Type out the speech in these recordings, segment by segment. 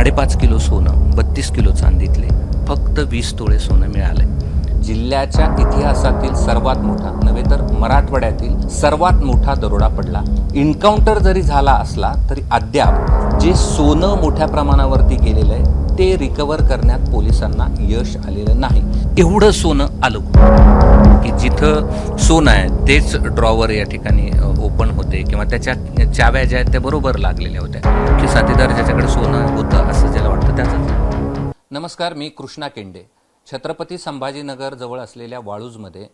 5.5 kilo सोनं, 32 kilo चांदीतले फक्त 20 तोळे सोनं मिळालंय. जिल्ह्याच्या इतिहासातील सर्वात मोठा नव्हे तर मराठवाड्यातील सर्वात मोठा दरोडा पडला. एन्काउंटर जरी झाला असला तरी अद्याप जे सोनं मोठ्या प्रमाणावरती गेलेलं आहे ते रिकव्हर करण्यात पोलिसांना यश आलेलं नाही. एवढं सोनं आलं की जिथं सोनं आहे तेच ड्रॉवर या ठिकाणी ओपन होते किंवा त्याच्या चाव्या ज्या आहेत त्या बरोबर लागलेल्या होत्या की साथीदार ज्याच्याकडे सोनं होतं असं ज्याला वाटतं त्याचं. नमस्कार, मी कृष्णा केंडे. छत्रपती संभाजीनगर जवळ असलेल्या वाळूजमध्ये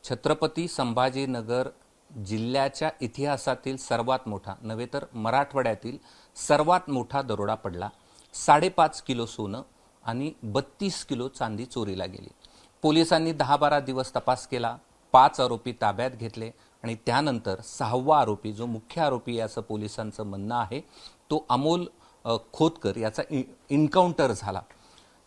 छत्रपती संभाजीनगर जिल्ह्याच्या इतिहासातील सर्वात मोठा नव्हे तर मराठवाड्यातील सर्वात मोठा दरोडा पडला. 5.5 किलो सोनं आणि 32 किलो चांदी चोरीला गेली. पोलिसांनी 10-12 दिवस तपास केला, 5 आरोपी ताब्यात घेतले आणि त्यानंतर 6वा आरोपी जो मुख्य आरोपी असं पोलिसांचं म्हणणं आहे तो अमोल खोतकर याचा एन्काउंटर झाला.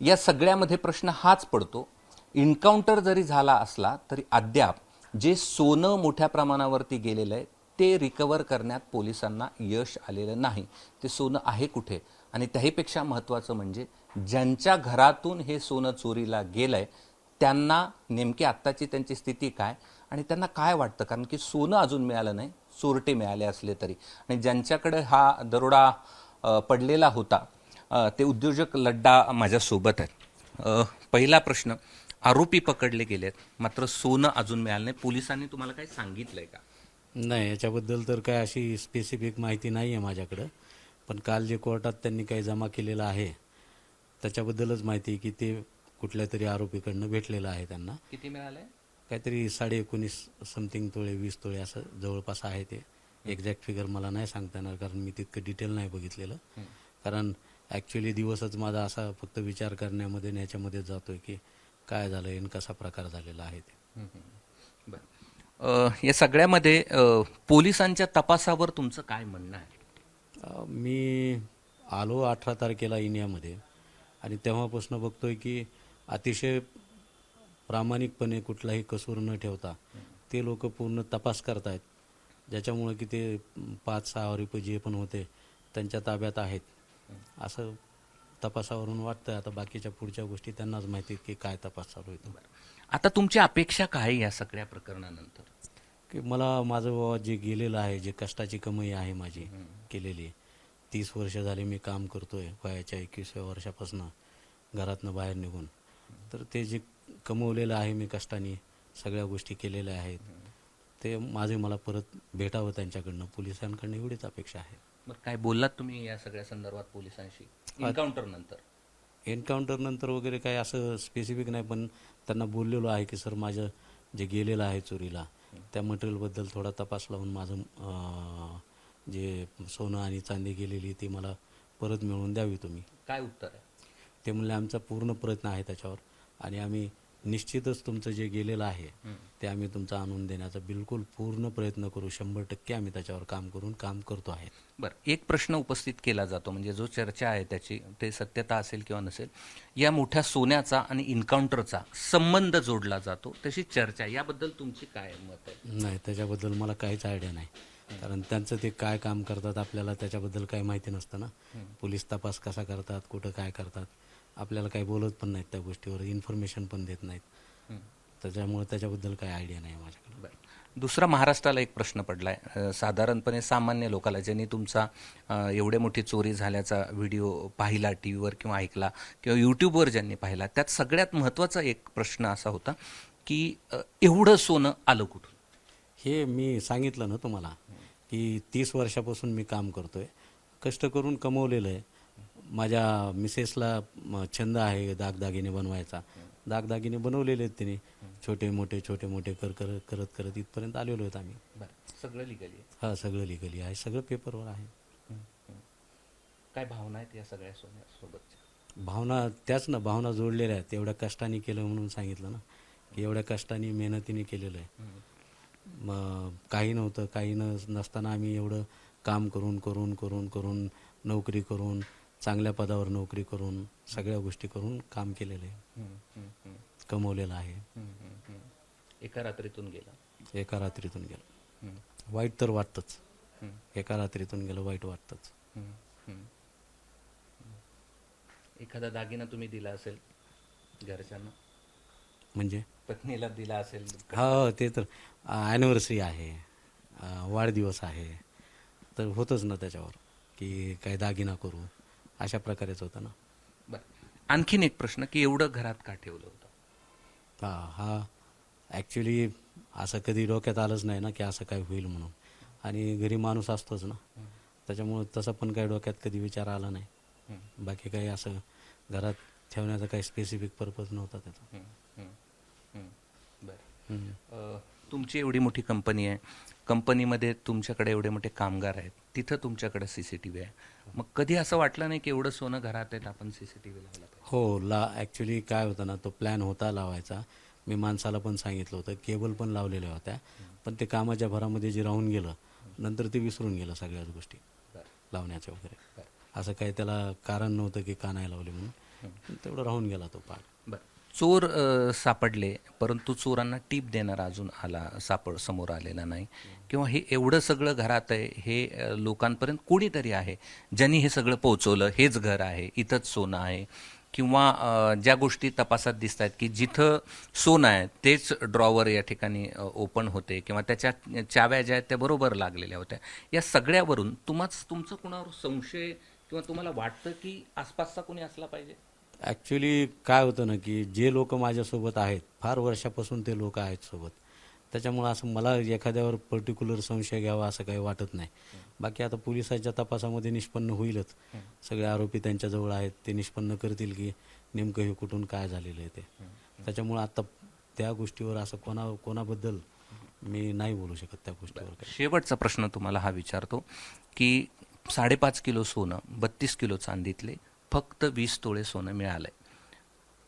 या सगळ्यामध्ये प्रश्न हाच पडतो, एन्काउंटर जरी झाला असला तरी अद्याप जे सोनं मोठ्या प्रमाणावरती गेलेलं आहे ते रिकव्हर करण्यात पोलिसांना यश आलेलं नाही. ते सोनं आहे कुठे? आणि त्याहीपेक्षा महत्त्वाचं म्हणजे ज्यांच्या घरातून हे सोनं चोरीला गेलंय त्यांना नेमकी आत्ताची त्यांची स्थिती काय आणि त्यांना काय वाटतं, कारण की सोनं अजून मिळालं नाही, चोरटे मिळाले असले तरी. आणि ज्यांच्याकडे हा दरोडा पडलेला होता ते उद्योजक लड्डा माझ्यासोबत आहेत. पहिला प्रश्न, आरोपी पकडले गेलेत मात्र सोनं अजून मिळालं नाही, पोलिसांनी तुम्हाला काही सांगितलंय का? नाही, याच्याबद्दल तर काय अशी स्पेसिफिक माहिती नाही आहे माझ्याकडं. पण काल जे कोर्टात त्यांनी काही जमा केलेलं आहे त्याच्याबद्दलच माहिती आहे की ते कुठल्या तरी आरोपीकडनं भेटलेलं आहे त्यांना. किती मिळालंय? काहीतरी 19.5 समथिंग तोळे, 20 तोळे असं जवळपास आहे. ते एक्झॅक्ट फिगर मला नाही सांगता येणार कारण मी तितकं डिटेल नाही बघितलेलं. कारण ॲक्च्युली दिवसच माझा असा फक्त विचार करण्यामध्ये आणि ह्याच्यामध्ये जातोय की काय झालं आणि कसा प्रकार झालेला आहे ते. या सगळ्यामध्ये पोलिसांच्या तपासावर तुमचं काय म्हणणं आहे? मी आलो 18 तारखेला इंडियामध्ये आणि तेव्हापासून बघतोय की अतिशय प्रामाणिकपणे कुठलाही कसूर न ठेवता ते लोक पूर्ण तपास करतायत, ज्याच्यामुळे की ते 5-6 आरोपी जे पण होते त्यांच्या ताब्यात आहेत असं तपासावरून वाटतं. आता बाकीच्या पुढच्या गोष्टी त्यांनाच माहिती की काय तपास चालू आहे. आता तुमची अपेक्षा काय या सगळ्या प्रकरणानंतर? की मला माझं बाबा जे गेलेलं आहे, जे कष्टाची कमाई आहे माझी केलेली, 30 वर्ष झाली मी काम करतोय, वयाच्या 21व्या वर्षापासून घरातनं बाहेर निघून, तर ते जे कमवलेलं आहे मी कष्टाने सगळ्या गोष्टी केलेल्या आहेत ते माझे मला परत भेटावं त्यांच्याकडनं, पोलिसांकडनं, एवढीच अपेक्षा आहे. बरं, काय बोललात तुम्ही या सगळ्या संदर्भात पोलिसांशी एन्काउंटर नंतर? एन्काउंटर नंतर वगैरे काय असं स्पेसिफिक नाही, पण त्यांना बोललेलो आहे की सर माझं जे गेलेलं आहे चोरीला त्या मटेरियलबद्दल थोडा तपास लावून माझं जे सोनं आणि चांदी गेलेली ती मला परत मिळवून द्यावी तुम्ही. काय उत्तर आहे? ते म्हणले आमचा पूर्ण प्रयत्न आहे त्याच्यावर आणि आम्ही निश्चितच तुमचं जे गेलेलं आहे ते आम्ही तुमचं आणून देण्याचा बिलकुल पूर्ण प्रयत्न करू, 100% आम्ही त्याच्यावर काम करतो आहे. बरं, एक प्रश्न उपस्थित केला जातो म्हणजे जो चर्चा आहे त्याची, ते सत्यता असेल किंवा नसेल, या मोठ्या सोन्याचा आणि एन्काउंटरचा संबंध जोडला जातो, तशी चर्चा, याबद्दल तुमची काय मत आहे? नाही, त्याच्याबद्दल मला काहीच आयडिया नाही, कारण त्यांचं ते काय काम करतात आपल्याला त्याच्याबद्दल काही माहिती नसतं ना. पोलीस तपास कसा करतात, कुठं काय करतात आपल्याला काही बोलत पण नाहीत, त्या गोष्टीवर इन्फॉर्मेशन पण देत नाहीत, त्याच्यामुळे त्याच्याबद्दल काही आयडिया नाही माझ्याकडे. दुसरा, महाराष्ट्राला एक प्रश्न पडलाय, साधारणपणे सामान्य लोकांना ज्यांनी तुमचा एवढे मोठी चोरी झाल्याचा व्हिडिओ पाहिला टी व्हीवर किंवा ऐकला किंवा यूट्यूबवर ज्यांनी पाहिला, त्यात सगळ्यात महत्त्वाचा एक प्रश्न असा होता की एवढं सोनं आलं कुठून? हे मी सांगितलं ना तुम्हाला की 30 वर्षापासून मी काम करतोय, कष्ट करून कमवलेलं आहे. माझ्या मिसेसला छंद आहे दागदागिने बनवायचा, दागदागिने बनवलेले आहेत तिने, छोटे मोठे करत इथपर्यंत आलेलो आहेत आम्ही. सगळं लिगली आहे? हां, सगळं लिगली आहे, सगळं पेपरवर आहे. काय भावना आहेत या सगळ्या सोन्यासोबतच्या? भावना त्याच ना, भावना जोडलेल्या आहेत. एवढ्या कष्टाने केलं म्हणून सांगितलं ना की एवढ्या कष्टाने मेहनतीने केलेलं आहे. मग काही नव्हतं, काही नसताना आम्ही एवढं काम करून नोकरी करून, चांगल्या पदावर नोकरी करून, सगळ्या गोष्टी करून काम केलेलं आहे, कमवलेलं आहे. एका रात्रीतून गेला? एका रात्रीतून गेलं. वाईट तर वाटतंच, एका रात्रीतून गेलं वाईट वाटतंच. एखादा दागिना तुम्ही दिला असेल घरच्यांना, म्हणजे पत्नीला दिला असेल? हो, ते तर ॲनिव्हर्सरी आहे, वाढदिवस आहे, तर होतंच ना त्याच्यावर की काही दागिना करू, अशा प्रकारेच होतं ना. बरं, आणखीन एक प्रश्न, की एवढं घरात का ठेवलं होतं? हा ॲक्च्युली असं कधी डोक्यात आलंच नाही ना की असं काय होईल म्हणून, आणि घरी माणूस असतोच ना, त्याच्यामुळं तसं पण काही डोक्यात कधी विचार आला नाही. बाकी काही असं घरात ठेवण्याचा काही स्पेसिफिक पर्पज नव्हता त्याचा. बरं, तुमची एवढी मोठी कंपनी आहे, कंपनीमध्ये तुमच्याकडे एवढे मोठे कामगार आहेत, तिथं तुमच्याकडे CCTV आहे, मग कधी असं वाटलं नाही की एवढं सोनं घरात आहेत, आपण CCTV लावला पाहिजे? हो, ॲक्च्युली काय होतं ना, तो प्लॅन होता लावायचा. मी माणसाला पण सांगितलं होतं, केबल पण लावलेल्या होत्या, पण ते कामाच्या भरामध्ये जे राहून गेलं, नंतर ते विसरून गेलं सगळ्याच गोष्टी लावण्याच्या वगैरे. असं काही त्याला कारण नव्हतं की का नाही लावले म्हणून, पण तेवढं राहून गेला तो पार्ट. बरं, चोर सापडले, परंतु चोरांना टीप देणारा अजून समोर आलेला नाही, किंवा हे एवढं सगळं घरात आहे, हे लोकांपर्यंत कोणीतरी आहे ज्यांनी हे सगळं पोहोचवलं, हेच घर आहे, इथंच सोनं आहे, किंवा ज्या गोष्टी तपासात दिसत आहेत की जिथं सोनं आहे तेच ड्रॉवर या ठिकाणी ओपन होते, किंवा त्याच्या चाव्या ज्या आहेत त्या बरोबर लागलेल्या होत्या, या सगळ्यावरून तुमचं कुणावर संशय, किंवा तुम्हाला वाटतं की आसपासचा कोणी असला पाहिजे? ॲक्च्युली काय होतं ना की जे लोक माझ्यासोबत आहेत, फार वर्षापासून ते लोक आहेत सोबत, त्याच्यामुळं असं मला एखाद्यावर पर्टिक्युलर संशय घ्यावा असं काही वाटत नाही. बाकी आता पोलिसांच्या तपासामध्ये निष्पन्न होईलच, सगळे आरोपी त्यांच्याजवळ आहेत, ते निष्पन्न करतील की नेमकं हे कुठून काय झालेलं आहे ते. त्याच्यामुळं आता त्या गोष्टीवर असं कोणाबद्दल मी नाही बोलू शकत त्या गोष्टीवर काही. शेवटचा प्रश्न तुम्हाला हा विचारतो की 5.5 किलो सोनं, 32 किलो चांदीतले फक्त 20 तोळे सोनं मिळालंय.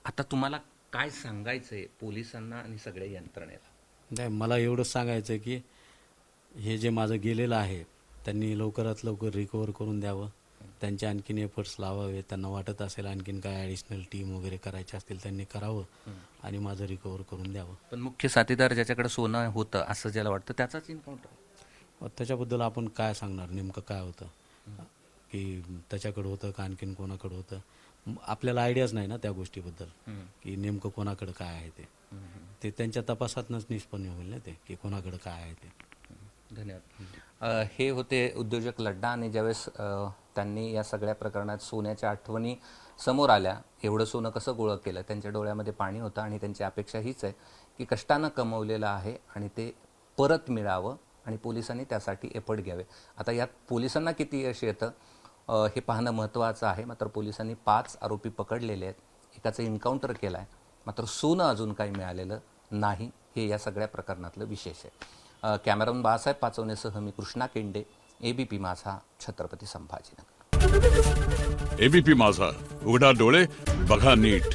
आता तुम्हाला काय सांगायचंय पोलिसांना आणि सगळ्या यंत्रणेला? नाही, मला एवढंच सांगायचं आहे की हे जे माझं गेलेलं आहे त्यांनी लवकरात लवकर रिकवर करून द्यावं. त्यांचे आणखीन एफर्ट्स लावावे, त्यांना वाटत असेल आणखीन काय ॲडिशनल टीम वगैरे करायचे असतील त्यांनी करावं, आणि माझं रिकवर करून द्यावं. पण मुख्य साथीदार ज्याच्याकडे सोनं होतं असं ज्याला वाटतं त्याचाच एन्काउंटर. त्याच्याबद्दल आपण काय सांगणार, नेमकं काय होतं, की त्याच्याकडं होतं का आणखीन कोणाकडं होतं, आपल्याला आयडियाच नाही ना त्या गोष्टीबद्दल की नेमकं कोणाकडं काय आहे ते त्यांच्या तपासातनंच निष्पन्न होईल ना ते की कोणाकडं काय आहे ते. धन्यवाद. हे होते उद्योजक लड्डा, आणि ज्यावेळेस त्यांनी या सगळ्या प्रकरणात सोन्याच्या आठवणी समोर आल्या, एवढं सोनं कसं गोळा केलं, त्यांच्या डोळ्यामध्ये पाणी होतं, आणि त्यांची अपेक्षा हीच आहे की कष्टानं कमवलेलं आहे आणि ते परत मिळावं, आणि पोलिसांनी त्यासाठी एफर्ट घ्यावे. आता यात पोलिसांना किती यश येतं हे पाहणं महत्त्वाचं आहे. मात्र पोलिसांनी 5 आरोपी पकडलेले आहेत, एकाचं एन्काउंटर केलं आहे, मात्र सोनं अजून काही मिळालेलं नाही, हे या सगळ्या प्रकरणातलं विशेष आहे. कॅमेरामन बाळासाहेब पाचवणेसह मी कृष्णा केंडे, ABP माझा, छत्रपती संभाजीनगर. ABP माझा, उघडा डोळे बघा नीट.